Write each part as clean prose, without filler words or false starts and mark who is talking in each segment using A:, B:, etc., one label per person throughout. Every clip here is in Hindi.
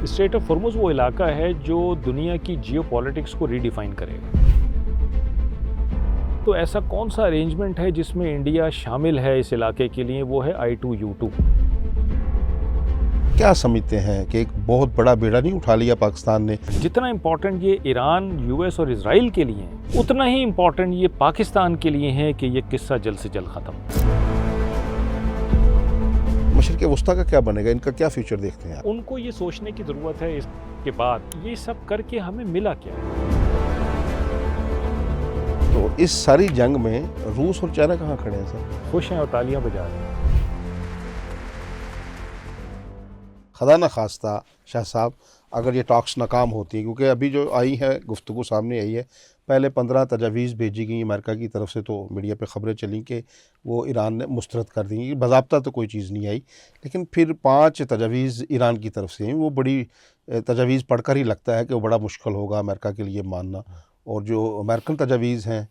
A: स्ट्रेट ऑफ हॉर्मुज़ वो इलाका है जो दुनिया की जियोपॉलिटिक्स को रीडिफाइन करेगा। तो ऐसा कौन सा अरेंजमेंट है जिसमें इंडिया शामिल है इस इलाके के लिए, वो है I2U2।
B: क्या समझते हैं कि एक बहुत बड़ा बेड़ा नहीं उठा लिया पाकिस्तान ने?
A: जितना इम्पोर्टेंट ये ईरान, US और इसराइल के लिए है, उतना ही इम्पोर्टेंट ये पाकिस्तान के लिए है कि ये किस्सा जल्द से जल्द ख़त्म।
B: मशरिक़ वस्ता का क्या बनेगा, इनका क्या फ्यूचर देखते हैं?
A: उनको ये सोचने की ज़रूरत है इसके बाद ये सब करके हमें मिला क्या है।
B: तो इस सारी जंग में रूस और चाइना कहाँ खड़े हैं सर?
A: खुश हैं और तालियां बजा रहे हैं।
B: खुदा न खास्ता शाह साहब, अगर ये टॉक्स नाकाम होती हैं, क्योंकि अभी जो आई है गुफ्तगू सामने आई है, पहले 15 तजावीज़ भेजी गई अमेरिका की तरफ से, तो मीडिया पे ख़बरें चली कि वो ईरान ने मुस्तरद कर दी। बाज़ाब्ता तो कोई चीज़ नहीं आई, लेकिन फिर 5 तजावीज़ ईरान की तरफ से आई। वो बड़ी तजावीज़ पढ़कर ही लगता है कि वो बड़ा मुश्किल होगा अमेरिका के लिए मानना, और जो अमेरिकन तजावीज़ हैं,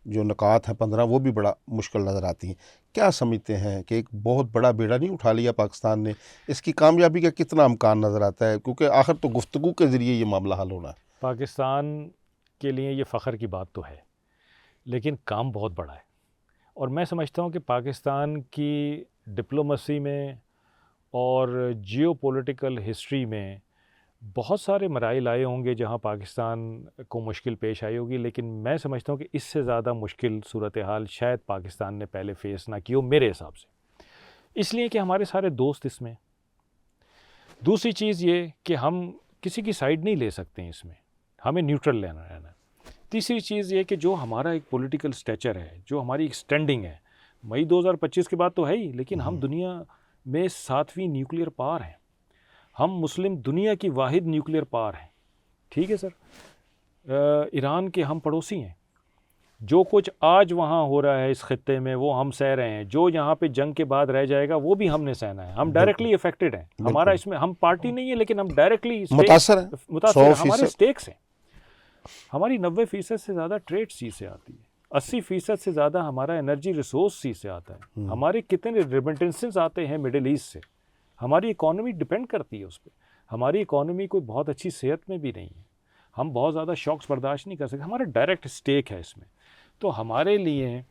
B: जो नकात हैं 15, वो भी बड़ा मुश्किल नज़र आती हैं। क्या समझते हैं कि एक बहुत बड़ा बेड़ा नहीं उठा लिया पाकिस्तान ने? इसकी कामयाबी का कितना इम्कान नज़र आता है, क्योंकि आखिर तो गुफ्तगू के ज़रिए ये मामला हल होना है।
A: पाकिस्तान के लिए ये फ़ख्र की बात तो है, लेकिन काम बहुत बड़ा है। और मैं समझता हूँ कि पाकिस्तान की डिप्लोमेसी में और जियोपॉलिटिकल हिस्ट्री में बहुत सारे मराइल आए होंगे जहाँ पाकिस्तान को मुश्किल पेश आई होगी, लेकिन मैं समझता हूँ कि इससे ज़्यादा मुश्किल सूरत हाल शायद पाकिस्तान ने पहले फ़ेस ना की हो, मेरे हिसाब से। इसलिए कि हमारे सारे दोस्त इसमें। दूसरी चीज़ ये कि हम किसी की साइड नहीं ले सकते हैं इसमें, हमें न्यूट्रल रहना है। तीसरी चीज़ ये कि जो हमारा एक पॉलिटिकल स्टेचर है, जो हमारी एक स्टैंडिंग है, मई 2025 के बाद तो है ही, लेकिन हम दुनिया में 7वीं न्यूक्लियर पावर हैं। हम मुस्लिम दुनिया की वाहिद न्यूक्लियर पावर हैं, ठीक है सर। ईरान के हम पड़ोसी हैं। जो कुछ आज वहाँ हो रहा है इस खित्ते में वो हम सह रहे हैं, जो यहाँ पे जंग के बाद रह जाएगा वो भी हमने सहना है। हम डायरेक्टली अफेक्टेड हैं। हमारा इसमें, हम पार्टी नहीं है लेकिन हम डायरेक्टली
B: मुतासर हैं।
A: हमारे स्टेक्स हैं। हमारी 90% से ज़्यादा ट्रेड सी से आती है, 80% से ज़्यादा हमारा एनर्जी रिसोर्स सी से आता है। हमारे कितने रेमिटेंसेस आते हैं मिडिल ईस्ट से। हमारी इकॉनमी डिपेंड करती है उस पर। हमारी इकॉनमी कोई बहुत अच्छी सेहत में भी नहीं है। हम बहुत ज़्यादा शॉक्स बर्दाश्त नहीं कर सकते। हमारा डायरेक्ट स्टेक है इसमें। तो हमारे लिए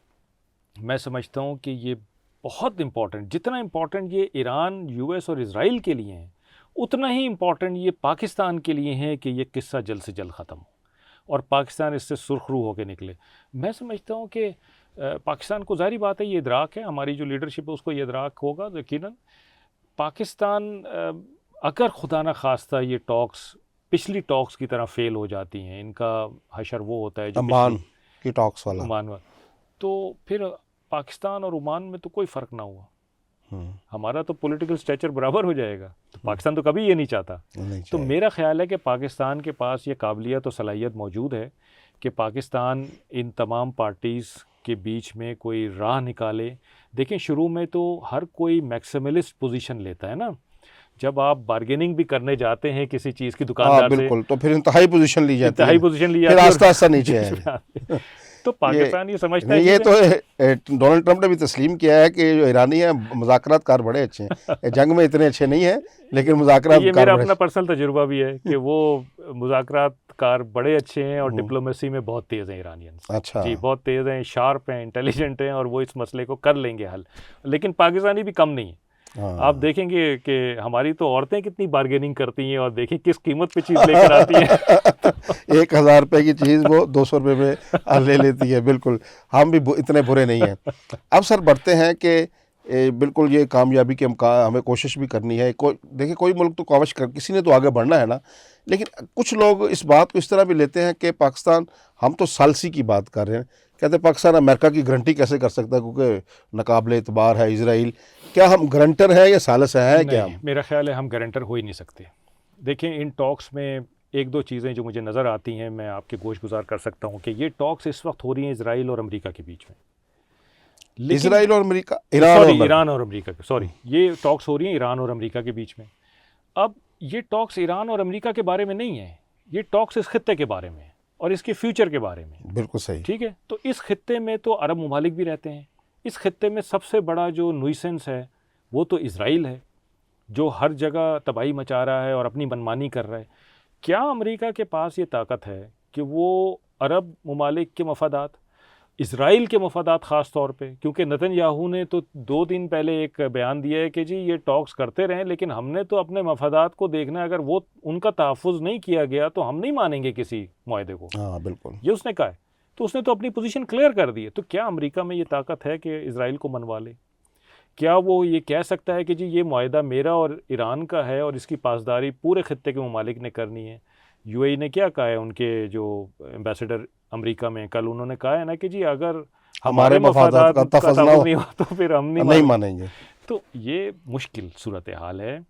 A: मैं समझता हूँ कि ये बहुत इम्पॉर्टेंट, जितना इम्पॉर्टेंट ये ईरान, US और इसराइल के लिए हैं, उतना ही इम्पॉर्टेंट ये पाकिस्तान के लिए है कि ये किस्सा जल्द से जल्द ख़त्म हो और पाकिस्तान इससे सुरखरू होकर निकले। मैं समझता हूँ कि पाकिस्तान को, ज़ाहिर बात है, ये इदराक है, हमारी जो लीडरशिप है उसको ये इदराक होगा यकीनन। पाकिस्तान अगर खुदा न खास्ता ये टॉक्स पिछली टॉक्स की तरह फेल हो जाती हैं, इनका हशर वो होता है जो
B: ओमान की टॉक्स वाला,
A: ओमान, तो फिर पाकिस्तान और ओमान में तो कोई फ़र्क ना हुआ। हमारा तो पॉलिटिकल स्टेचर बराबर हो जाएगा। तो पाकिस्तान तो कभी ये नहीं चाहता। तो मेरा ख्याल है कि पाकिस्तान के पास ये काबिलियत और सलाहियत मौजूद है कि पाकिस्तान इन तमाम पार्टीज़ के बीच में कोई राह निकाले। देखें, शुरू में तो हर कोई मैक्सिमलिस्ट पोजीशन लेता है ना। जब आप बार्गेनिंग भी करने जाते हैं किसी चीज़ की दुकानदार से,
B: बिल्कुल, तो फिर इंतहाई पोजीशन ली जाती है,
A: इंतहाई पोजीशन ली जाती
B: है,
A: है,
B: आस्ता आस्ता नीचे है।
A: तो पाकिस्तान ये समझता है,
B: ये तो डोनाल्ड ट्रंप ने भी तस्लीम किया है कि जो ईरानी है मुज़ाकरातकार बड़े अच्छे हैं, जंग में इतने अच्छे नहीं है लेकिन मुज़ाकरातकार।
A: ये मेरा अपना पर्सनल तजुर्बा भी है कि वो मुज़ाकरातकार बड़े अच्छे हैं और डिप्लोमेसी में बहुत तेज़ हैं ईरानियंस।
B: अच्छा
A: जी, बहुत तेज़ हैं, शार्प हैं, इंटेलिजेंट हैं, और वो इस मसले को कर लेंगे हल। लेकिन पाकिस्तानी भी कम नहीं है। आप देखेंगे कि हमारी तो औरतें कितनी बार्गेनिंग करती हैं, और देखें किस कीमत पे चीज़ लेकर आती हैं।
B: 1000 रुपये की चीज़ वो 200 रुपये में ले लेती है। बिल्कुल, हम भी इतने बुरे नहीं हैं। अब सर बढ़ते हैं कि बिल्कुल ये कामयाबी के हमें कोशिश भी करनी है। देखिए, कोई मुल्क तो काविश कर, किसी ने तो आगे बढ़ना है ना। लेकिन कुछ लोग इस बात को इस तरह भी लेते हैं कि पाकिस्तान, हम तो सालसी की बात कर रहे हैं, कहते हैं पाकिस्तान अमेरिका की गारंटी कैसे कर सकता है, क्योंकि नाकाबिले एतबार है इसराइल। क्या हम गारंटर है या सालस है? क्या
A: मेरा ख्याल है हम गारंटर हो ही नहीं सकते। देखें, इन टॉक्स में एक दो चीज़ें जो मुझे नज़र आती हैं, मैं आपके गोश गुजार कर सकता हूँ कि ये टॉक्स इस वक्त हो रही हैं इसराइल और अमेरिका के बीच में।
B: इसराइल और अमेरिका,
A: ईरान और अमेरिका के, सॉरी, ये टॉक्स हो रही हैं ईरान और अमेरिका के बीच में। अब ये टॉक्स ईरान और अमेरिका के बारे में नहीं है, ये टॉक्स इस खित्ते के बारे में और इसके फ्यूचर के बारे में।
B: बिल्कुल सही,
A: ठीक है। तो इस खित्ते में तो अरब ममालिक भी रहते हैं। इस खित्ते में सबसे बड़ा जो नुइसेंस है वो तो इसराइल है। जो हर जगह तबाही मचा रहा है और अपनी मनमानी कर रहा है, क्या अमेरिका के पास ये ताकत है कि वो अरब ममालिक के मफादात, इसराइल के मफादात ख़ास तौर पे, क्योंकि नेतन्याहू ने तो 2 दिन पहले एक बयान दिया है कि जी ये टॉक्स करते रहें लेकिन हमने तो अपने मफादात को देखना है, अगर वो उनका तहफ़्फ़ुज़ नहीं किया गया तो हम नहीं मानेंगे किसी मुआहदे को।
B: हाँ बिल्कुल।
A: ये उसने कहा है, तो उसने तो अपनी पोजीशन क्लियर कर दी है। तो क्या अमेरिका में ये ताकत है कि इसराइल को मनवा ले? क्या वो ये कह सकता है कि जी ये मुआहदा मेरा और ईरान का है और इसकी पासदारी पूरे खित्ते के ममालिक ने करनी है? यूएई ने क्या कहा है, उनके जो एम्बेसडर अमेरिका में, कल उन्होंने कहा है ना कि जी अगर
B: हमारे
A: हमारे
B: मफादात
A: मफादात
B: का
A: का
B: तफज़ ना
A: तहफ़्फ़ुज़
B: हो,
A: नहीं हुआ तो फिर हम नहीं
B: नहीं
A: मानेंगे।
B: मानेंगे।
A: तो ये मुश्किल सूरत हाल है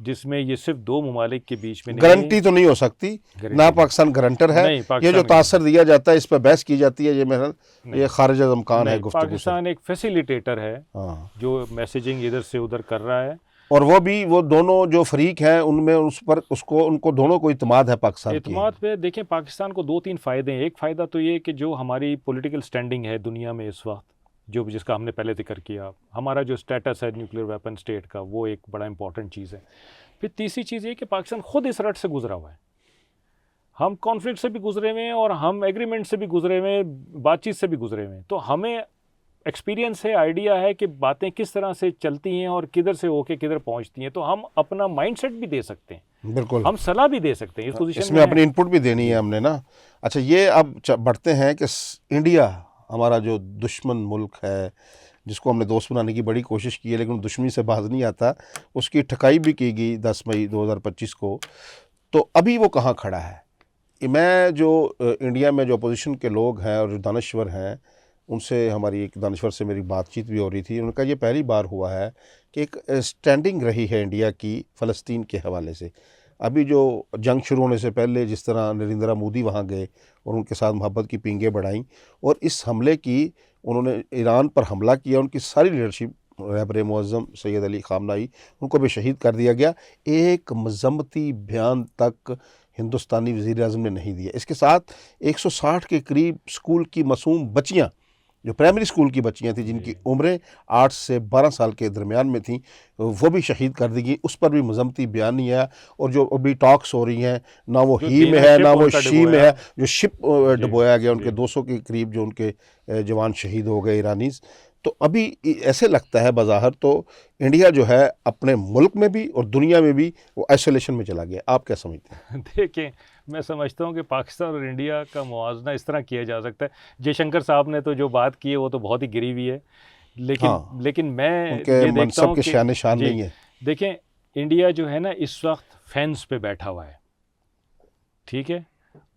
A: जिसमें ये सिर्फ 2 ममालिक के बीच में नहीं,
B: गारंटी तो नहीं हो सकती,
A: गारंटी
B: ना
A: नहीं।
B: पाकिस्तान गारंटर है।
A: नहीं,
B: ये जो
A: पाकिस्तान
B: तासर दिया जाता है, इस पर बहस की जाती है, ये मेरा ये
A: नहीं,
B: खारिज अज़मकान है
A: नहीं,
B: गुफ्तगू से।
A: पाकिस्तान एक फैसिलिटेटर है
B: हाँ,
A: जो मैसेजिंग इधर से उधर कर रहा है।
B: और वो भी, वो दोनों जो फरीक हैं उनमें उस पर उसको उनको दोनों को इत्मीनान है पाकिस्तान की।
A: एतमाद पे देखें, पाकिस्तान को 2-3 फ़ायदे हैं। एक फ़ायदा तो ये कि जो हमारी पॉलिटिकल स्टैंडिंग है दुनिया में इस वक्त, जो जिसका हमने पहले जिक्र किया, हमारा जो स्टेटस है न्यूक्लियर वेपन स्टेट का, वो एक बड़ा इंपॉर्टेंट चीज़ है। फिर तीसरी चीज़ ये कि पाकिस्तान खुद इस रट से गुजरा हुआ है। हम कॉन्फ्लिक्ट से भी गुजरे हुए हैं और हम एग्रीमेंट से भी गुजरे हुए हैं, बातचीत से भी गुजरे हुए हैं। तो हमें एक्सपीरियंस है, आइडिया है कि बातें किस तरह से चलती हैं और किधर से होके किधर पहुंचती हैं। तो हम अपना माइंडसेट भी दे सकते हैं,
B: बिल्कुल,
A: हम सलाह भी दे सकते हैं, इस पोजीशन
B: इसमें
A: में
B: अपनी
A: है।
B: इनपुट भी देनी है हमने ना। अच्छा, ये अब बढ़ते हैं कि इंडिया हमारा जो दुश्मन मुल्क है, जिसको हमने दोस्त बनाने की बड़ी कोशिश की है लेकिन दुश्मनी से बाज नहीं आता, उसकी ठकाई भी की गई 10 मई 2025 को। तो अभी वो कहाँ खड़ा है? मैं जो इंडिया में जो अपोजिशन के लोग हैं और जो दानश्वर हैं, उनसे हमारी एक दानश्वर से मेरी बातचीत भी हो रही थी। उनका ये पहली बार हुआ है कि एक स्टैंडिंग रही है इंडिया की फ़लस्तीन के हवाले से। अभी जो जंग शुरू होने से पहले जिस तरह नरेंद्र मोदी वहाँ गए और उनके साथ मोहब्बत की पींगें बढ़ाईं, और इस हमले की उन्होंने ईरान पर हमला किया, उनकी सारी लीडरशिप, रहबर मुअज़्ज़म सैयद अली ख़ामनेई, उनको भी शहीद कर दिया गया। एक मज़म्मती बयान तक हिंदुस्तानी वज़ीर-ए-आज़म ने नहीं दिया। इसके साथ 160 के करीब स्कूल की मासूम बच्चियाँ, जो प्राइमरी स्कूल की बच्चियाँ थीं, जिनकी उम्रें 8 से 12 साल के दरमियान में थीं, वो भी शहीद कर दी गई। उस पर भी मज़म्मती बयान नहीं आया। और जो अभी टॉक्स हो रही हैं, ना वो
A: जो
B: ही में
A: तीनों
B: है
A: शिप
B: ना वो
A: उनका
B: शी में
A: डुबोया।
B: है, जो शिप
A: जी,
B: डुबोया गया, उनके
A: जी।
B: 200 के करीब जो उनके जवान शहीद हो गए ईरानीज़। तो अभी ऐसे लगता है बज़ाहिर तो इंडिया जो है अपने मुल्क में भी और दुनिया में भी वो आइसोलेशन में चला गया। आप क्या समझते हैं?
A: देखें, मैं समझता हूँ कि पाकिस्तान और इंडिया का मुआवजा इस तरह किया जा सकता है। जयशंकर साहब ने तो जो बात की है वो तो बहुत ही गिरी हुई है, लेकिन
B: हाँ,
A: लेकिन मैं
B: उनके
A: ये देखता
B: मनसब
A: हूँ
B: के
A: कि
B: शान निशान
A: जी,
B: नहीं है।
A: देखें, इंडिया जो है ना इस वक्त फेंस पे बैठा हुआ है, ठीक है,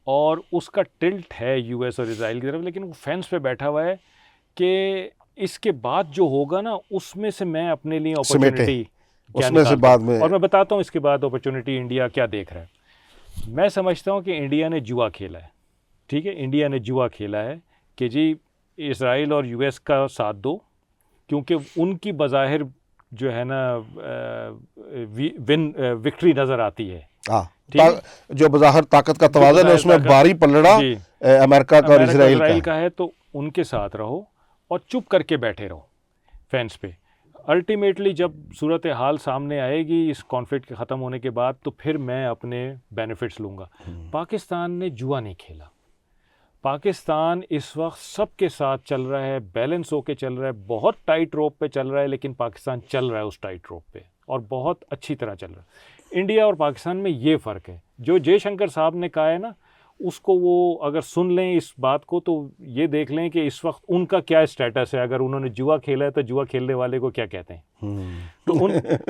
A: और उसका टिल्ट है यूएस और इसराइल की तरफ, लेकिन वो फेंस पे बैठा हुआ है कि इसके बाद जो होगा ना उसमें से मैं अपने लिए
B: समेटे,
A: अपॉर्चुनिटी क्या
B: उसमें से
A: निकालता
B: बाद
A: हूँ,
B: में।
A: और मैं बताता हूँ इसके बाद अपॉर्चुनिटी इंडिया क्या देख रहा है। मैं समझता हूँ कि इंडिया ने जुआ खेला है, ठीक है, इंडिया ने जुआ खेला है कि जी इसराइल और यूएस का साथ दो, क्योंकि उनकी बज़ाहिर जो है ना विक्ट्री नज़र आती है,
B: हाँ,
A: ठीक है,
B: जो बज़ाहिर ताकत का
A: जो
B: तवाज़ुन है
A: बज़ाहिर
B: उसमें
A: ताकत,
B: भारी पलड़ा
A: जी,
B: अमेरिका का और
A: अमेरिका
B: इसराइल का
A: इसराइल
B: है।
A: का है, तो उनके साथ रहो और चुप करके बैठे रहो फेंस पे। अल्टीमेटली जब सूरत हाल सामने आएगी इस कॉन्फ्लिक्ट के ख़त्म होने के बाद, तो फिर मैं अपने बेनिफिट्स लूँगा। पाकिस्तान ने जुआ नहीं खेला। पाकिस्तान इस वक्त सबके साथ चल रहा है, बैलेंस होके चल रहा है, बहुत टाइट रोप पे चल रहा है, लेकिन पाकिस्तान चल रहा है उस टाइट रोप पे और बहुत अच्छी तरह चल रहा है। इंडिया और पाकिस्तान में ये फ़र्क है। जो जयशंकर साहब ने कहा है ना, उसको वो अगर सुन लें इस बात को, तो ये देख लें कि इस वक्त उनका क्या स्टेटस है। अगर उन्होंने जुआ खेला है तो जुआ खेलने वाले को क्या कहते हैं,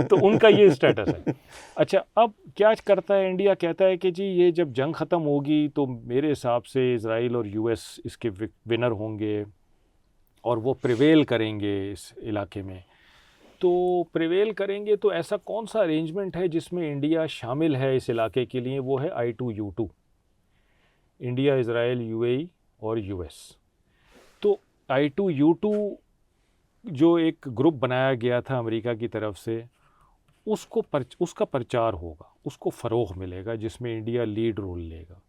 A: तो उनका ये स्टेटस है। अच्छा, अब क्या करता है इंडिया? कहता है कि जी ये जब जंग ख़त्म होगी तो मेरे हिसाब से इसराइल और यूएस इसके विनर होंगे और वो प्रिवेल करेंगे इस इलाके में। तो प्रिवेल करेंगे तो ऐसा कौन सा अरेंजमेंट है जिसमें इंडिया शामिल है इस इलाके के लिए? वो है I2U2, इंडिया, इसराइल, यूएई और यूएस। तो I2U2 जो एक ग्रुप बनाया गया था अमेरिका की तरफ से, उसका प्रचार होगा, उसको फ़रोग़ मिलेगा, जिसमें इंडिया लीड रोल लेगा।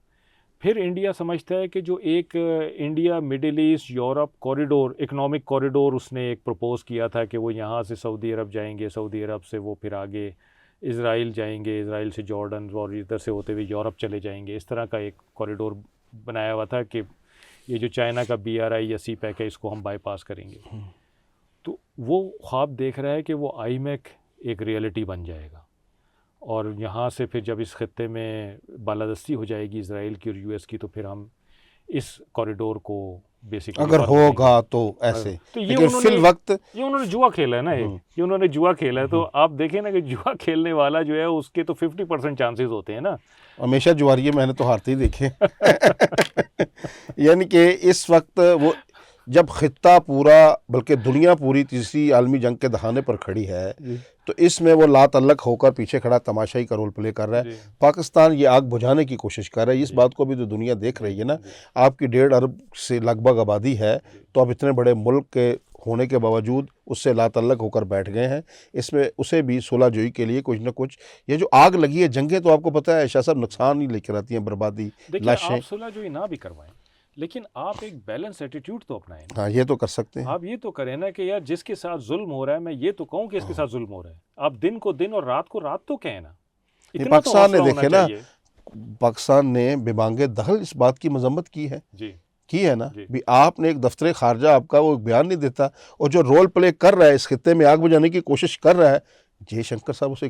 A: फिर इंडिया समझता है कि जो एक India middle east Europe corridor, economic corridor उसने एक प्रपोज़ किया था कि वो यहाँ से सऊदी अरब जाएंगे, सऊदी अरब से वो फिर आगे इज़राइल जाएंगे, इज़राइल से जॉर्डन और इधर से होते हुए यूरोप चले जाएंगे। इस तरह का एक कॉरिडोर बनाया हुआ था कि ये जो चाइना का BRI या CPEC है इसको हम बाईपास करेंगे। तो वो ख्वाब देख रहा है कि वो IMEC एक रियलिटी बन जाएगा और यहाँ से फिर जब इस खत्ते में बालादस्ती हो जाएगी इज़राइल की और US की, तो फिर हम इस कॉरिडोर को बेसिकली
B: अगर होगा तो ऐसे।
A: तो ये
B: लेकिन फिल वक्त
A: ये उन्होंने जुआ खेला है ना, ये उन्होंने जुआ खेला है। तो आप देखें ना कि जुआ खेलने वाला जो है उसके तो 50% चांसेस होते हैं ना।
B: हमेशा जुआरिये मैंने तो हारते ही देखे। यानी कि इस वक्त वो जब खित्ता पूरा बल्कि दुनिया पूरी तीसरी आलमी जंग के दहाने पर खड़ी है, तो इसमें वो लातल्लक होकर पीछे खड़ा तमाशाई का रोल प्ले कर रहा है। पाकिस्तान ये आग बुझाने की कोशिश कर रहा है। इस बात को भी तो दुनिया देख रही है ना। आपकी 1.5 अरब से लगभग आबादी है, तो अब इतने बड़े मुल्क के होने के बावजूद उससे लातल्लक होकर बैठ गए हैं। इसमें उसे भी सुलह जोई के लिए कुछ ना कुछ, ये जो आग लगी है, जंगें तो आपको पता है शाह साहब नुकसान ही लेकर आती हैं, बर्बादी, लाशें।
A: आप सुलह जोई ना भी करवाएं, लेकिन आप एक बैलेंस एटीट्यूड तो अपनाएं।
B: हाँ, ये तो कर सकते हैं।
A: आप ये तो करें ना कि यार जिसके साथ जुल्म हो रहा है, मैं ये तो कहूँ कि इसके साथ जुल्म हो रहा है, आप दिन को दिन और रात को रात तो कहें ना। इतना
B: पाकिस्तान
A: तो
B: ने देखे ना,
A: चाहिए।
B: पाकिस्तान ने बेबांगे दखल इस बात की मजम्मत की है की है ना। भी आपने एक दफ्तर खारजा आपका वो बयान नहीं देता, और जो रोल प्ले कर रहा है इस खित्ते में आग बुझाने की कोशिश कर रहा है, जयशंकर साहब उसे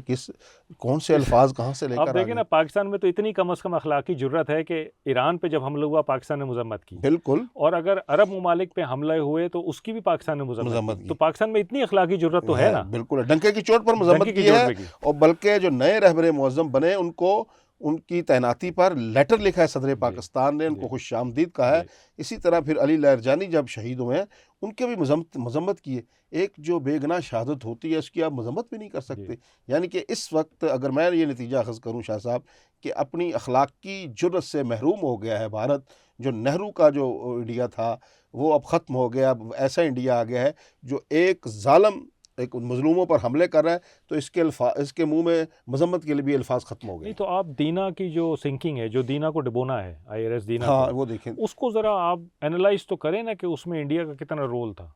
B: कौन से अल्फाज कहाँ से लेकर
A: आप देखें ना, पाकिस्तान में तो इतनी कम अज़ कम अखलाकी जुर्रत है कि ईरान पे जब हमला हुआ पाकिस्तान ने मजम्मत की।
B: बिल्कुल।
A: और अगर अरब ममालिक पे हमले हुए तो उसकी भी पाकिस्तान ने मजम्मत की। तो पाकिस्तान में इतनी अखलाकी जुर्रत तो है ना।
B: बिल्कुल, डंके की चोट पर मजम्मत की है। और बल्कि जो नए रहबरे मुअज़्ज़म बने उनको उनकी तैनाती पर लेटर लिखा है सदर पाकिस्तान ने, उनको खुशामदीद कहा है। इसी तरह फिर अली लहरजानी जब शहीद हुए हैं उनके भी मजम्मत की है। एक जो बेगुनाह शहादत होती है उसकी आप मजम्मत भी नहीं कर सकते। यानी कि इस वक्त अगर मैं ये नतीजा अखज़ करूँ शाह साहब कि अपनी अखलाकी जुर्रत से महरूम हो गया है भारत। जो नेहरू का जो इंडिया था वो अब ख़त्म हो गया। अब ऐसा इंडिया आ गया है जो एक जालिम एक मजलूमों पर हमले कर रहा है, तो इसके मुंह में मजम्मत के लिए भी अल्फाज खत्म हो गए।
A: नहीं तो आप दीना की जो सिंकिंग है, जो दीना को डुबोना है, IRS दीना
B: हाँ,
A: को,
B: वो देखें,
A: उसको ज़रा आप एनालाइज तो करें ना कि उसमें इंडिया का कितना रोल था।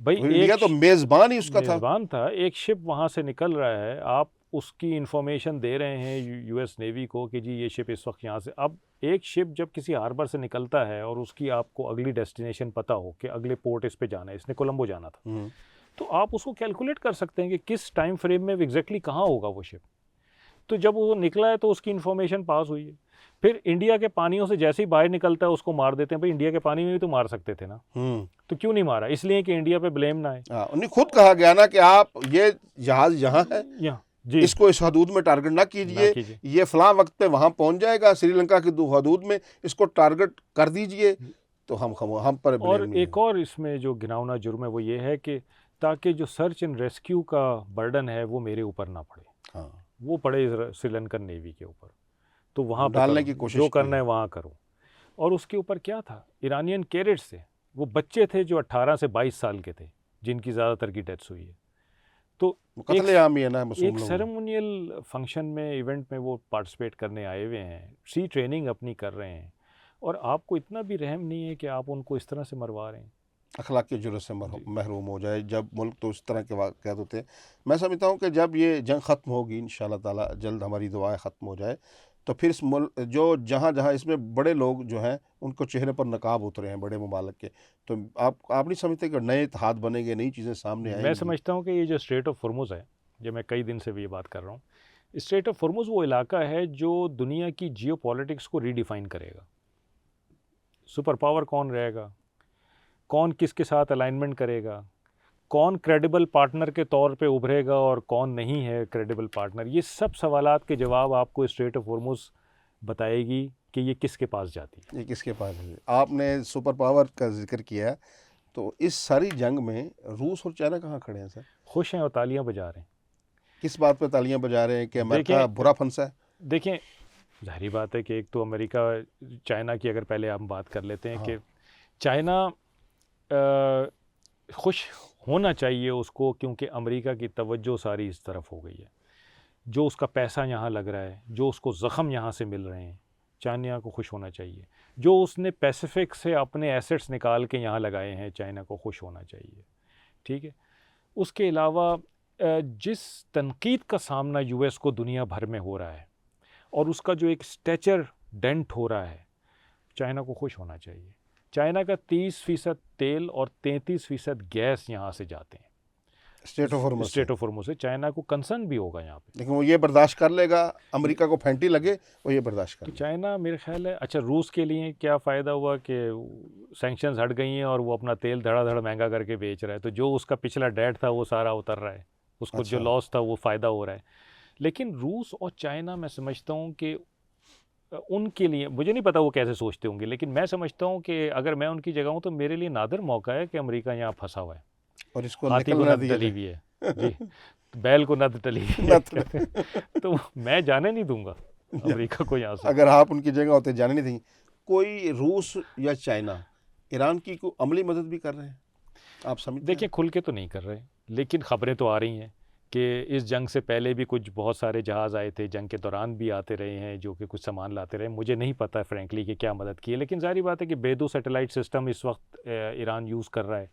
A: भाई
B: इंडिया तो मेज़बान ही उसका
A: था। एक शिप वहाँ से निकल रहा है, आप उसकी इंफॉर्मेशन दे रहे हैं US नेवी को कि जी ये शिप इस वक्त यहाँ से। अब एक शिप जब किसी हार्बर से निकलता है और उसकी आपको अगली डेस्टिनेशन पता हो कि अगले पोर्ट इस पे जाना है, इसने कोलंबो जाना था, तो आप उसको कैलकुलेट कर सकते हैं कि किस टाइम फ्रेम में एग्जैक्टली कहाँ होगा वो शिप। तो जब वो निकला है तो उसकी इन्फॉर्मेशन पास हुई है। फिर इंडिया के पानियों से जैसे ही बाहर निकलता है उसको मार देते हैं। भाई इंडिया के पानी में भी तो मार सकते थे ना, तो क्यों नहीं मारा? इसलिए कि इंडिया पे ब्लेम ना है।
B: उन्हें खुद कहा गया ना कि आप ये जहाज यहाँ है,
A: जी,
B: इसको इस हदूद में टारगेट ना कीजिए, ये फलां वक्त पे वहाँ पहुँच जाएगा, श्रीलंका की हदूद में इसको टारगेट कर दीजिए, तो हम पर ब्लेम
A: और एक और इसमें जो घिनौना जुर्म है वो ये है कि ताकि जो सर्च एंड रेस्क्यू का बर्डन है वो मेरे ऊपर ना पड़े।
B: हाँ,
A: वो पड़े श्रीलंकन नेवी के ऊपर। तो वहाँ
B: डालने की कोशिश,
A: जो करना है वहाँ करो। और उसके ऊपर क्या था, ईरानियन कैडेट्स थे, वो बच्चे थे जो 18 से 22 साल के थे, जिनकी ज़्यादातर की डेथ्स हुई है। तो एक सेरेमोनियल फंक्शन में, इवेंट में वो पार्टिसिपेट करने आए हुए हैं, सी ट्रेनिंग अपनी कर रहे हैं, और आपको इतना भी रहम नहीं है कि आप उनको इस तरह से मरवा रहे हैं।
B: अखलाकी जुर्रत से महरूम हो जाए जब मुल्क, तो इस तरह के वाक़यात होते हैं। मैं समझता हूँ कि जब ये जंग ख़त्म होगी, इंशाअल्लाह ताला जल्द हमारी दुआएं ख़त्म हो जाए, तो फिर इस मुल्क जो जहाँ जहाँ इसमें बड़े लोग जो हैं उनको चेहरे पर नकाब उतरे हैं बड़े ममालिक के, तो आप नहीं समझते कि नए इत्तेहाद बनेंगे, नई चीज़ें सामने आएंगी?
A: मैं समझता हूँ कि ये जो स्ट्रेट ऑफ हॉर्मुज़ है, जो मैं कई दिन से भी ये बात कर रहा हूँ, स्ट्रेट ऑफ हॉर्मुज़ वो इलाका है जो दुनिया की जियो पॉलिटिक्स को रीडिफ़ाइन करेगा। सुपर पावर कौन रहेगा, कौन किसके साथ अलाइनमेंट करेगा, कौन क्रेडिबल पार्टनर के तौर पे उभरेगा और कौन नहीं है क्रेडिबल पार्टनर, ये सब सवालात के जवाब आपको स्ट्रेट ऑफ हॉर्मुज़ बताएगी कि ये किसके पास जाती है।
B: ये किसके पास है। आपने सुपर पावर का जिक्र किया, तो इस सारी जंग में रूस और चाइना कहाँ खड़े हैं सर?
A: खुश हैं और तालियां बजा रहे हैं।
B: किस बात पे तालियां बजा रहे हैं? कि अमेरिका बुरा फंसा है?
A: देखें, जाहिर बात है कि एक तो अमेरिका, चाइना की अगर पहले हम बात कर लेते हैं, कि चाइना खुश होना चाहिए उसको, क्योंकि अमेरिका की तवज्जो सारी इस तरफ हो गई है। जो उसका पैसा यहाँ लग रहा है, जो उसको ज़ख़म यहाँ से मिल रहे हैं, चाइना को खुश होना चाहिए। जो उसने पैसिफिक से अपने एसेट्स निकाल के यहाँ लगाए हैं, चाइना को खुश होना चाहिए। ठीक है। उसके अलावा जिस तनकीद का सामना यूएस को दुनिया भर में हो रहा है और उसका जो एक स्टेचर डेंट हो रहा है, चाइना को खुश होना चाहिए। चाइना का 30% तेल और 33% गैस यहाँ से जाते हैं
B: स्टेट ऑफ हॉर्मस से।
A: स्टेट ऑफ हॉर्मस से। चाइना को कंसर्न भी होगा यहाँ पे,
B: लेकिन वो ये बर्दाश्त कर लेगा, अमेरिका को फैंटी लगे वो ये बर्दाश्त कर
A: तो
B: लेगा।
A: चाइना मेरे ख्याल है। अच्छा, रूस के लिए क्या फ़ायदा हुआ कि सैंक्शंस हट गई हैं और वो अपना तेल धड़ाधड़ महंगा करके बेच रहा है, तो जो उसका पिछला डेट था वो सारा उतर रहा है, उसको जो
B: अच्छा।
A: लॉस था वो फ़ायदा हो रहा है। लेकिन रूस और चाइना मैं समझता हूँ कि उनके लिए, मुझे नहीं पता वो कैसे सोचते होंगे, लेकिन मैं समझता हूँ कि अगर मैं उनकी जगह हूँ तो मेरे लिए नादिर मौका है कि अमेरिका यहाँ फंसा हुआ है,
B: और इसको
A: हाथी
B: निकल
A: को
B: ना
A: नद
B: दिया
A: डली
B: जाए।
A: हुई है जी, बैल को नद डली हुई है कहते हैं। तो मैं जाने नहीं दूंगा अमेरिका को यहाँ से।
B: अगर आप उनकी जगह होते जाने नहीं देंगे। कोई रूस या चाइना ईरान की कोई अमली मदद भी कर रहे हैं, आप समझते हैं?
A: देखिए, खुल के तो नहीं कर रहे, लेकिन खबरें तो आ रही हैं कि इस जंग से पहले भी कुछ बहुत सारे जहाज़ आए थे, जंग के दौरान भी आते रहे हैं जो कि कुछ सामान लाते रहे। मुझे नहीं पता फ्रैंकली कि क्या मदद की है, लेकिन जाहिर बात है कि बेदू सैटेलाइट सिस्टम इस वक्त ईरान यूज़ कर रहा है,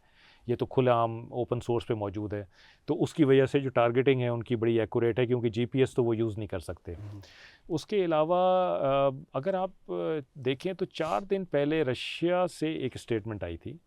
A: ये तो खुलेआम ओपन सोर्स पे मौजूद है, तो उसकी वजह से जो टारगेटिंग है उनकी बड़ी एक्यूरेट है, क्योंकि जीपीएस तो वो यूज़ नहीं कर सकते। उसके अलावा अगर आप देखें तो 4 दिन पहले रशिया से एक स्टेटमेंट आई थी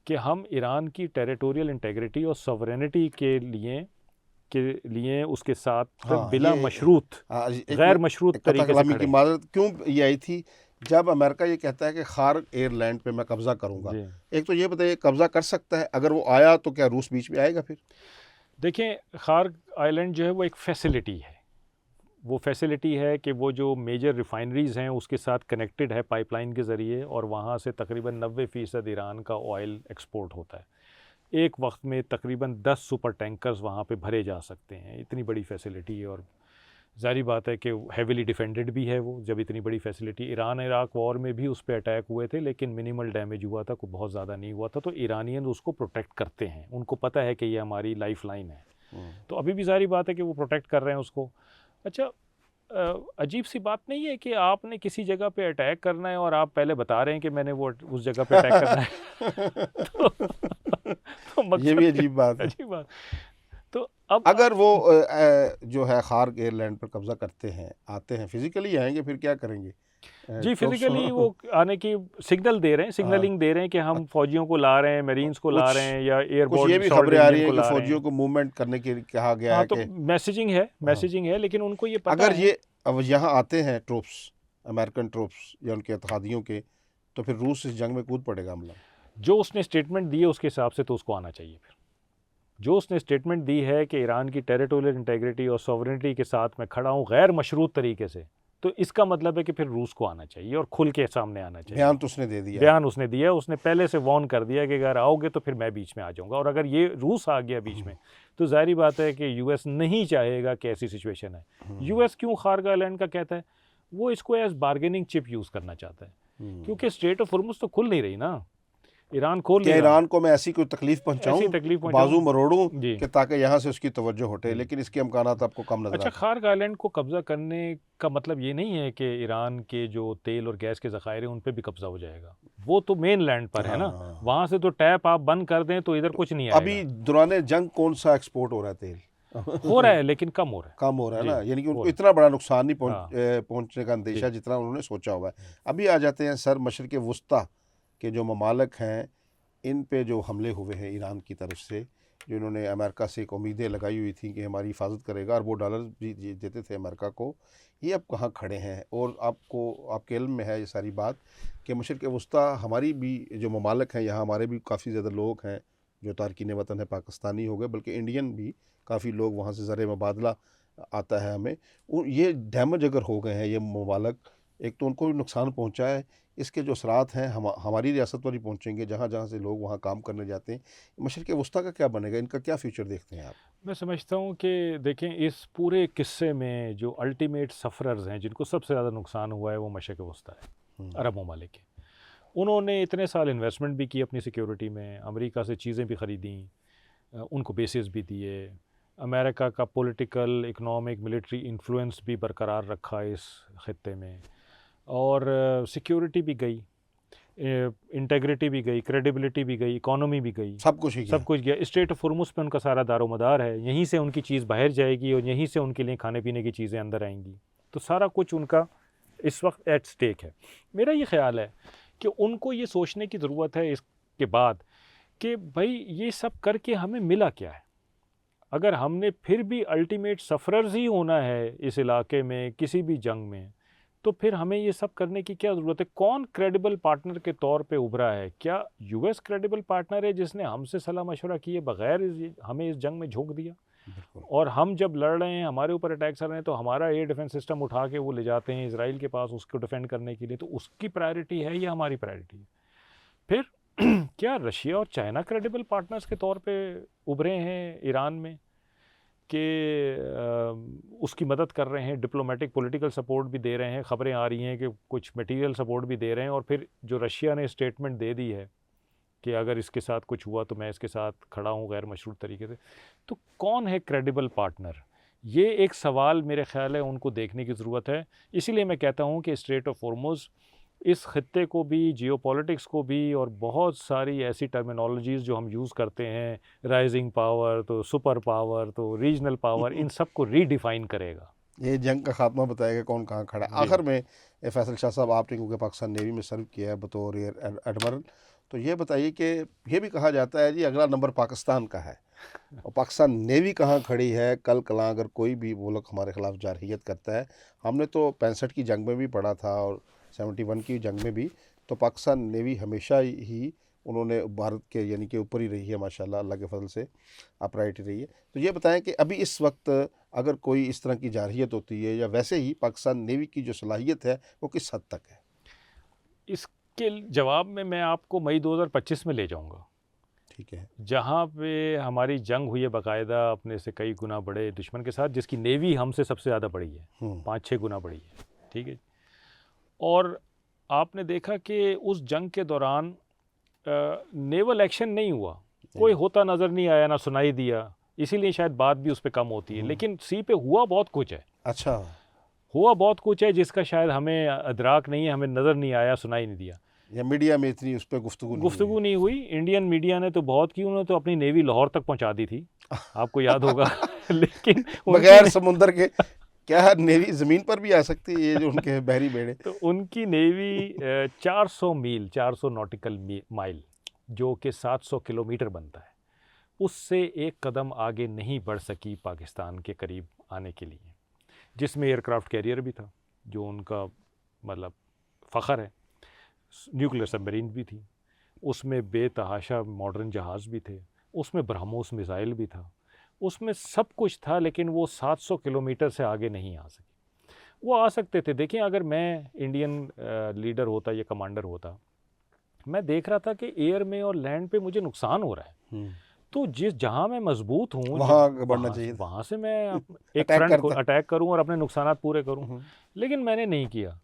A: कि हम ईरान की टेरिटोरियल इंटेग्रिटी और सॉवरेनिटी के लिए उसके साथ
B: हाँ,
A: बिला
B: ये
A: मशरूत, गैर मशरूत
B: कथा
A: तरीके से
B: कलामी
A: खड़े
B: की
A: हैं।
B: मादत क्यों ये आई थी? जब अमेरिका ये कहता है कि खार एयरलैंड पे मैं कब्जा करूंगा,
A: जी,
B: एक तो ये बताइए कब्जा कर सकता है, अगर वो आया तो क्या रूस बीच में आएगा फिर?
A: देखें, खार्ग आइलैंड जो है वो एक फैसिलिटी है, वो फैसिलिटी है कि वो जो मेजर रिफाइनरीज़ हैं उसके साथ कनेक्टेड है पाइपलाइन के ज़रिए, और वहाँ से तकरीबन 90% ईरान का ऑयल एक्सपोर्ट होता है। एक वक्त में तकरीबन 10 सुपर टैंकर्स वहाँ पे भरे जा सकते हैं, इतनी बड़ी फैसिलिटी है। और ज़ाहिर बात है कि हेविली डिफेंडेड भी है वो। जब इतनी बड़ी फैसिलिटी, ईरान इराक वॉर में भी उस पर अटैक हुए थे लेकिन मिनिमल डैमेज हुआ था, कोई बहुत ज़्यादा नहीं हुआ था, तो ईरानियन उसको प्रोटेक्ट करते हैं, उनको पता है कि ये हमारी लाइफ लाइन है, तो अभी भी ज़ाहिर बात है कि वो प्रोटेक्ट कर रहे हैं उसको। अच्छा, अजीब सी बात नहीं है कि आपने किसी जगह पे अटैक करना है और आप पहले बता रहे हैं कि मैंने वो उस जगह पे अटैक करना है। तो
B: ये भी
A: मकसद
B: अजीब बात है।
A: अजीब बात। तो अब
B: अगर वो जो है खार एयरलैंड पर कब्जा करते हैं, आते हैं, फिजिकली आएंगे, फिर क्या करेंगे?
A: जी,
B: ट्रूप्स
A: फिजिकली वो आने की सिग्नल दे रहे हैं,
B: हाँ,
A: सिग्नलिंग दे रहे हैं कि हम फौजियों को ला रहे हैं, मरीन्स को ला
B: कुछ
A: रहे हैं, या
B: कुछ ये
A: एयरबोर्न
B: भी
A: शॉर्ट
B: खबरें आ रही
A: डिवीजन
B: हैं
A: को
B: कि
A: ला रहे
B: फौजियों
A: हैं।
B: को मूवमेंट करने के लिए कहा गया
A: हाँ,
B: है
A: तो
B: कि
A: मैसेजिंग है,
B: हाँ,
A: मैसेजिंग है, लेकिन उनको ये पता
B: अगर
A: है।
B: ये अब यहाँ आते हैं ट्रूप्स, अमेरिकन ट्रूप्स या उनके इत्तेहादियों के, तो फिर रूस इस जंग में कूद पड़ेगा हमला।
A: जो उसने स्टेटमेंट दी है उसके हिसाब से तो उसको आना चाहिए। फिर जो उसने स्टेटमेंट दी है कि ईरान की टेरिटोरियल इंटेग्रिटी और सॉवरेनिटी के साथ मैं खड़ा हूँ गैर मशरूत तरीके से, तो इसका मतलब है कि फिर रूस को आना चाहिए और खुल के सामने आना चाहिए।
B: बयान तो उसने दे दिया है।
A: बयान उसने दिया है, उसने पहले से वार्न कर दिया कि अगर आओगे तो फिर मैं बीच में आ जाऊंगा, और अगर ये रूस आ गया बीच में तो जाहिर बात है कि यूएस नहीं चाहेगा कि ऐसी सिचुएशन है। यूएस क्यों खार्ग आइलैंड का कहता है? वो इसको एज बार्गेनिंग चिप यूज़ करना चाहता है, क्योंकि स्ट्रेट ऑफ हॉर्मुज तो खुल नहीं रही ना, ईरान खोल
B: क्या
A: नहीं रहा।
B: ईरान को मैं ऐसी कोई तकलीफ
A: ऐसी
B: पहुंचाऊं,
A: तकलीफ
B: बाजू
A: पहुंचाऊं
B: मरोड़ूं
A: जी
B: कि ताकि यहाँ से उसकी तवज्जो हटे,
A: जी।
B: लेकिन इसके इम्कानात आपको कम नजर
A: अच्छा,
B: आते हैं।
A: खार्ग आइलैंड को कब्ज़ा करने का मतलब ये नहीं है कि ईरान के जो तेल और गैस के ज़खायर हैं उन पे भी कब्ज़ा हो जाएगा, वो तो मेन लैंड पर है ना,
B: हाँ,
A: वहाँ से तो टैप आप बंद कर दें तो इधर कुछ नहीं
B: अभी
A: आएगा।
B: दौरान जंग कौन सा एक्सपोर्ट हो रहा है तेल?
A: हो रहा है लेकिन कम हो रहा है।
B: कम हो रहा है
A: जी,
B: ना, यानी कि
A: हो
B: उनको
A: रहा
B: इतना बड़ा नुकसान नहीं
A: है। हाँ
B: पहुंचने का अंदेशा
A: जी।
B: है जितना उन्होंने सोचा हुआ है। अभी आ जाते हैं सर, मशरिक़ वुस्ता के जो ममालिक हैं, इन पे जो हमले हुए हैं ईरान की तरफ से, जो इन्होंने अमेरिका से एक उम्मीदें लगाई हुई थी कि हमारी हिफाजत करेगा और वो डॉलर भी देते थे अमेरिका को, ये अब कहाँ खड़े हैं? और आपको आपके इल्म में है ये सारी बात कि मशरिक़ वुस्ता हमारी भी जो ममालिक हैं, यहाँ हमारे भी काफ़ी ज़्यादा लोग हैं जो तारकीन वतन है, पाकिस्तानी हो गए, बल्कि इंडियन भी काफ़ी लोग वहाँ से ज़र मुबादला आता है हमें। ये डैमेज अगर हो गए हैं ये ममालिक, एक तो उनको भी नुकसान पहुँचा है, इसके जो असरात हैं हमारी रियासत पर ही पहुँचेंगे, जहाँ जहाँ से लोग वहाँ काम करने जाते हैं। मशरिक़ वुस्ता का क्या बनेगा, इनका क्या फ्यूचर देखते हैं आप?
A: मैं समझता हूँ कि देखें, इस पूरे किस्से में जो अल्टीमेट सफ़रर्स हैं, जिनको सबसे ज़्यादा नुकसान हुआ है, वो मशरिक़ वुस्ता है, अरब ममालिक के। उन्होंने इतने साल इन्वेस्टमेंट भी की अपनी सिक्योरिटी में, अमेरिका से चीज़ें भी ख़रीदी, उनको बेसिस भी दिए, अमेरिका का पॉलिटिकल, इकोनॉमिक, मिलिट्री इन्फ्लुएंस भी बरकरार रखा इस ख़ित्ते में, और सिक्योरिटी भी गई। इंटेग्रिटी भी गई, क्रेडिबिलिटी भी गई, इकोनॉमी भी गई,
B: सब कुछ ही
A: सब कुछ गया। स्ट्रेट ऑफ हॉर्मुज़ पे उनका सारा दारोमदार है, यहीं से उनकी चीज़ बाहर जाएगी और यहीं से उनके लिए खाने पीने की चीज़ें अंदर आएंगी। तो सारा कुछ उनका इस वक्त एट स्टेक है। मेरा ये ख्याल है कि उनको ये सोचने की ज़रूरत है इसके बाद कि भाई ये सब करके हमें मिला क्या है। अगर हमने फिर भी अल्टीमेट सफ़रर्स ही होना है इस इलाके में किसी भी जंग में, तो फिर हमें ये सब करने की क्या ज़रूरत है। कौन क्रेडिबल पार्टनर के तौर पे उभरा है? क्या यूएस क्रेडिबल पार्टनर है जिसने हमसे सलाह मशवरा किए बगैर हमें इस जंग में झोंक दिया? और हम जब लड़ रहे हैं, हमारे ऊपर अटैक्स आ रहे हैं, तो हमारा एयर डिफेंस सिस्टम उठा के वो ले जाते हैं इसराइल के पास उसको डिफेंड करने के लिए। तो उसकी प्रायोरिटी है या हमारी प्रायोरिटी है? फिर क्या रशिया और चाइना क्रेडिबल पार्टनर्स के तौर पे उभरे हैं ईरान में कि उसकी मदद कर रहे हैं, डिप्लोमेटिक पॉलिटिकल सपोर्ट भी दे रहे हैं, ख़बरें आ रही हैं कि कुछ मटेरियल सपोर्ट भी दे रहे हैं। और फिर जो रशिया ने स्टेटमेंट दे दी है कि अगर इसके साथ कुछ हुआ तो मैं इसके साथ खड़ा हूँ गैर मशरूत तरीके से। तो कौन है क्रेडिबल पार्टनर? ये एक सवाल मेरे ख़्याल है उनको देखने की ज़रूरत है। इसीलिए मैं कहता हूँ कि स्ट्रेट ऑफ हॉर्मुज़ इस खत्ते को भी, जियोपॉलिटिक्स को भी, और बहुत सारी ऐसी टर्मिनोलॉजीज़ जो हम यूज़ करते हैं, राइजिंग पावर तो सुपर पावर तो रीजनल पावर, इन सब को रीडिफ़ाइन करेगा।
B: ये जंग का खात्मा बताएगा कौन कहाँ खड़ा है। आखिर में फैसल शाह साहब, आपने क्योंकि पाकिस्तान नेवी में सर्व किया है बतौर एयर एडमरल, तो ये बताइए कि ये भी कहा जाता है जी अगला नंबर पाकिस्तान का है, और पाकिस्तान नेवी कहाँ खड़ी है कल कला अगर कोई भी मुल्क हमारे ख़िलाफ़ जारहियत करता है। हमने तो 65 की जंग में भी पढ़ा था और 71 की जंग में भी, तो पाकिस्तान नेवी हमेशा ही उन्होंने भारत के यानी कि ऊपर ही रही है माशाल्लाह, अल्लाह के फजल से अपराइट रही है। तो ये बताएं कि अभी इस वक्त अगर कोई इस तरह की जारहियत होती है या वैसे ही पाकिस्तान नेवी की जो सलाहियत है वो किस हद तक है?
A: इसके जवाब में मैं आपको मई 2025 में ले जाऊंगा,
B: ठीक है,
A: जहाँ पे हमारी जंग हुई है बाकायदा अपने से कई गुना बड़े दुश्मन के साथ, जिसकी नेवी हमसे सबसे ज़्यादा बड़ी है, 5-6 गुना बड़ी है। ठीक है। और आपने देखा कि उस जंग के दौरान नेवल एक्शन नहीं हुआ, कोई होता नज़र नहीं आया, ना सुनाई दिया, इसीलिए शायद बात भी उस पर कम होती है। लेकिन सी पे हुआ बहुत कुछ है।
B: अच्छा,
A: हुआ बहुत कुछ है जिसका शायद हमें अदराक नहीं है, हमें नज़र नहीं आया, सुनाई नहीं दिया,
B: या मीडिया में इतनी उस पर गुफ्तगू
A: नहीं हुई। इंडियन मीडिया ने तो बहुत की, उन्होंने तो अपनी नेवी लाहौर तक पहुंचा दी थी, आपको याद होगा। लेकिन
B: बगैर समुंदर के क्या नेवी ज़मीन पर भी आ सकती है, ये जो उनके बहरी बेड़े?
A: तो उनकी नेवी 400 मील, 400 नॉटिकल माइल, जो कि 700 किलोमीटर बनता है, उससे एक कदम आगे नहीं बढ़ सकी पाकिस्तान के करीब आने के लिए, जिसमें एयरक्राफ्ट कैरियर भी था जो उनका मतलब फ़ख्र है, न्यूक्लियर सबमरीन भी थी, उसमें बेतहाशा मॉडर्न जहाज़ भी थे, उसमें ब्रह्मोस मिसाइल भी था, उसमें सब कुछ था। लेकिन वो 700 किलोमीटर से आगे नहीं आ सके। वो आ सकते थे। देखिए, अगर मैं इंडियन लीडर होता या कमांडर होता, मैं देख रहा था कि एयर में और लैंड पे मुझे नुकसान हो रहा है, तो जहाँ मैं मजबूत हूँ
B: वहाँ बढ़ना चाहिए,
A: वहाँ से मैं एक फ्रंट को अटैक करूँ और अपने नुकसानात पूरे करूँ। लेकिन मैंने नहीं किया।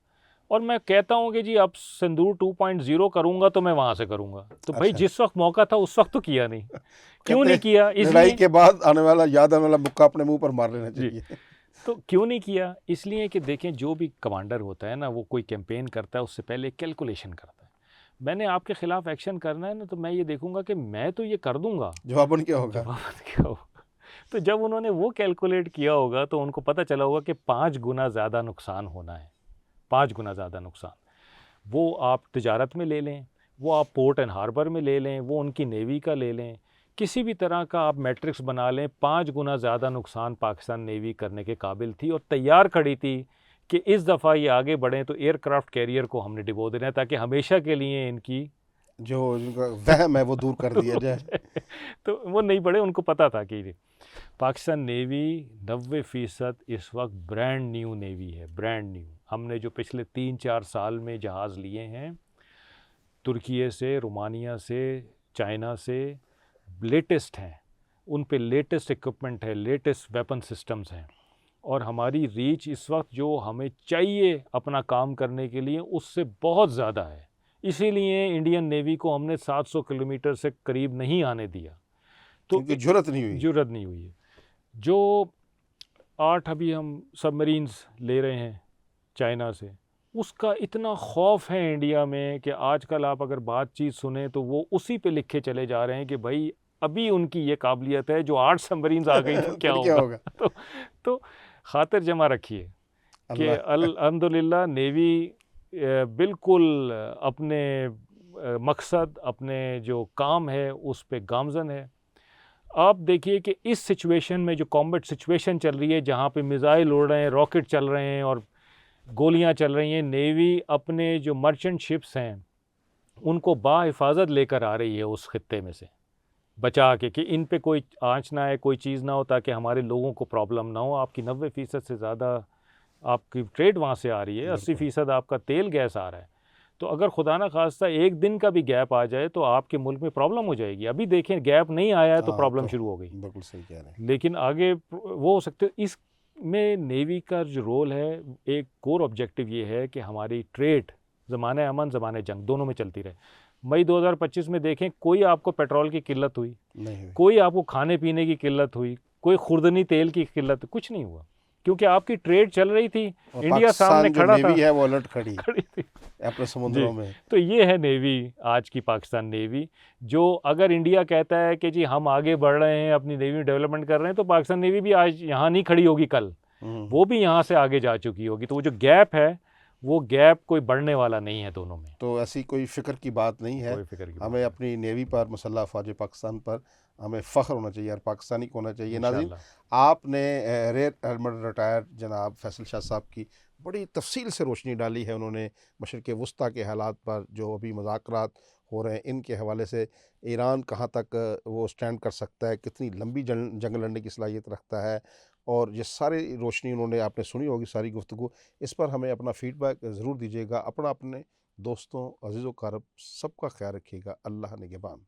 A: और मैं कहता हूँ कि जी अब सिंदूर 2.0 करूँगा तो मैं वहाँ से करूँगा। तो भाई जिस वक्त मौका था उस वक्त तो किया नहीं। क्यों नहीं किया?
B: लड़ाई के बाद आने वाला मुक्का अपने मुंह पर मार लेना चाहिए।
A: तो क्यों नहीं किया? इसलिए कि देखें, जो भी कमांडर होता है ना, वो कोई कैंपेन करता है उससे पहले कैलकुलेशन करता है। मैंने आपके खिलाफ एक्शन करना है ना, तो मैं ये देखूंगा कि मैं तो ये कर दूंगा,
B: जवाबन क्या होगा,
A: क्या होगा। तो जब उन्होंने वो कैलकुलेट किया होगा तो उनको पता चला होगा कि 5 गुना ज़्यादा नुकसान होना है, 5 गुना ज़्यादा नुकसान। वो आप तिजारत में ले लें, वो आप पोर्ट एंड हार्बर में ले लें, वो उनकी नेवी का ले लें, किसी भी तरह का आप मैट्रिक्स बना लें, 5 गुना ज़्यादा नुकसान पाकिस्तान नेवी करने के काबिल थी और तैयार खड़ी थी कि इस दफ़ा ये आगे बढ़ें तो एयरक्राफ्ट कैरियर को हमने डिबो देना है, ताकि हमेशा के लिए इनकी
B: जो उनका वहम है वो दूर कर दिया जाए।
A: तो वो नहीं बढ़े। उनको पता था कि पाकिस्तान नेवी 90% इस वक्त ब्रांड न्यू नेवी है, ब्रांड न्यू। हमने जो पिछले 3-4 साल में जहाज़ लिए हैं तुर्की से, रोमानिया से, चाइना से, लेटेस्ट हैं, उन पे लेटेस्ट इक्विपमेंट है, लेटेस्ट वेपन सिस्टम्स हैं, और हमारी रीच इस वक्त जो हमें चाहिए अपना काम करने के लिए उससे बहुत ज़्यादा है। इसीलिए इंडियन नेवी को हमने 700 किलोमीटर से करीब नहीं आने दिया, तो
B: जरूरत नहीं हुई
A: है। जो 8 अभी हम सबमरीन्स ले रहे हैं चाइना से, उसका इतना खौफ है इंडिया में कि आजकल आप अगर बातचीत सुने तो वो उसी पे लिखे चले जा रहे हैं कि भाई अभी उनकी ये काबिलियत है, जो 8 सबमरीन्स आ गई तो क्या
B: फिर क्या
A: होगा।
B: होगा?
A: तो खातिर जमा रखिए कि
B: अल्लाह
A: अल्हम्दुलिल्लाह नेवी बिल्कुल अपने मकसद, अपने जो काम है उस पे गामजन है। आप देखिए कि इस सिचुएशन में जो कॉम्बैट सिचुएशन चल रही है, जहाँ पे मिसाइल उड़ रहे हैं, रॉकेट चल रहे हैं और गोलियां चल रही हैं, नेवी अपने जो मर्चेंट शिप्स हैं उनको बाहिफाजत लेकर आ रही है उस खित्ते में से, बचा के कि इन पे कोई आँच ना आए, कोई चीज़ ना हो, ताकि हमारे लोगों को प्रॉब्लम ना हो। आपकी 90% से ज़्यादा आपकी ट्रेड वहाँ से आ रही है, 80% आपका तेल गैस आ रहा है। तो अगर खुदा ना खास्ता एक दिन का भी गैप आ जाए तो आपके मुल्क में प्रॉब्लम हो जाएगी। अभी देखें गैप नहीं आया है तो
B: हाँ,
A: प्रॉब्लम
B: तो
A: शुरू हो गई,
B: बिल्कुल सही कह रहे हैं।
A: लेकिन आगे वो हो सकते। इसमें नेवी का जो रोल है, एक कोर ऑब्जेक्टिव ये है कि हमारी ट्रेड ज़माने अमन ज़माने जंग दोनों में चलती रहे। मई 2025 में देखें, कोई आपको पेट्रोल की किल्लत हुई,
B: नहीं हुई।
A: कोई आपको खाने पीने की किल्लत हुई, कोई खुर्दनी तेल की किल्लत, कुछ नहीं हुआ, क्योंकि आपकी ट्रेड चल रही थी।
B: और
A: इंडिया सामने
B: पाकिस्तान जो
A: खड़ा
B: नेवी
A: था,
B: है वो अलर्ट खड़ी
A: खड़ी थी।
B: अपने
A: जी,
B: समुद्रों में।
A: तो ये है नेवी, आज की पाकिस्तान नेवी। जो अगर इंडिया कहता है कि जी हम आगे बढ़ रहे हैं, अपनी नेवी डेवलपमेंट कर रहे हैं, तो पाकिस्तान नेवी भी आज यहाँ नहीं खड़ी होगी, कल वो भी यहाँ से आगे जा चुकी होगी। तो वो जो गैप है, वो गैप कोई बढ़ने वाला नहीं है दोनों में,
B: तो ऐसी कोई फ़िक्र की बात नहीं है।
A: कोई फिक्र की बात
B: हमें अपनी नेवी पर, मसल्ह फ़ौज पाकिस्तान पर हमें फ़ख्र होना चाहिए और पाकिस्तानी को होना चाहिए। नाज़रीन,
A: इंशाल्लाह।
B: आपने रेयर एडमिरल रिटायर्ड जनाब फैसल शाह साहब की बड़ी तफसील से रोशनी डाली है। उन्होंने मशरिक़ वस्ता के हालात पर जो अभी मुज़ाकरात हो रहे हैं, इनके हवाले से ईरान कहाँ तक वो स्टैंड कर सकता है, कितनी लंबी जंग लड़ने की सलाहियत रखता है, और ये सारी रोशनी उन्होंने, आपने सुनी होगी सारी गुफ्तगू। इस पर हमें अपना फ़ीडबैक ज़रूर दीजिएगा। अपने दोस्तों, अज़ीज़ व अक़ारिब सबका ख्याल रखिएगा। अल्लाह निगहबान।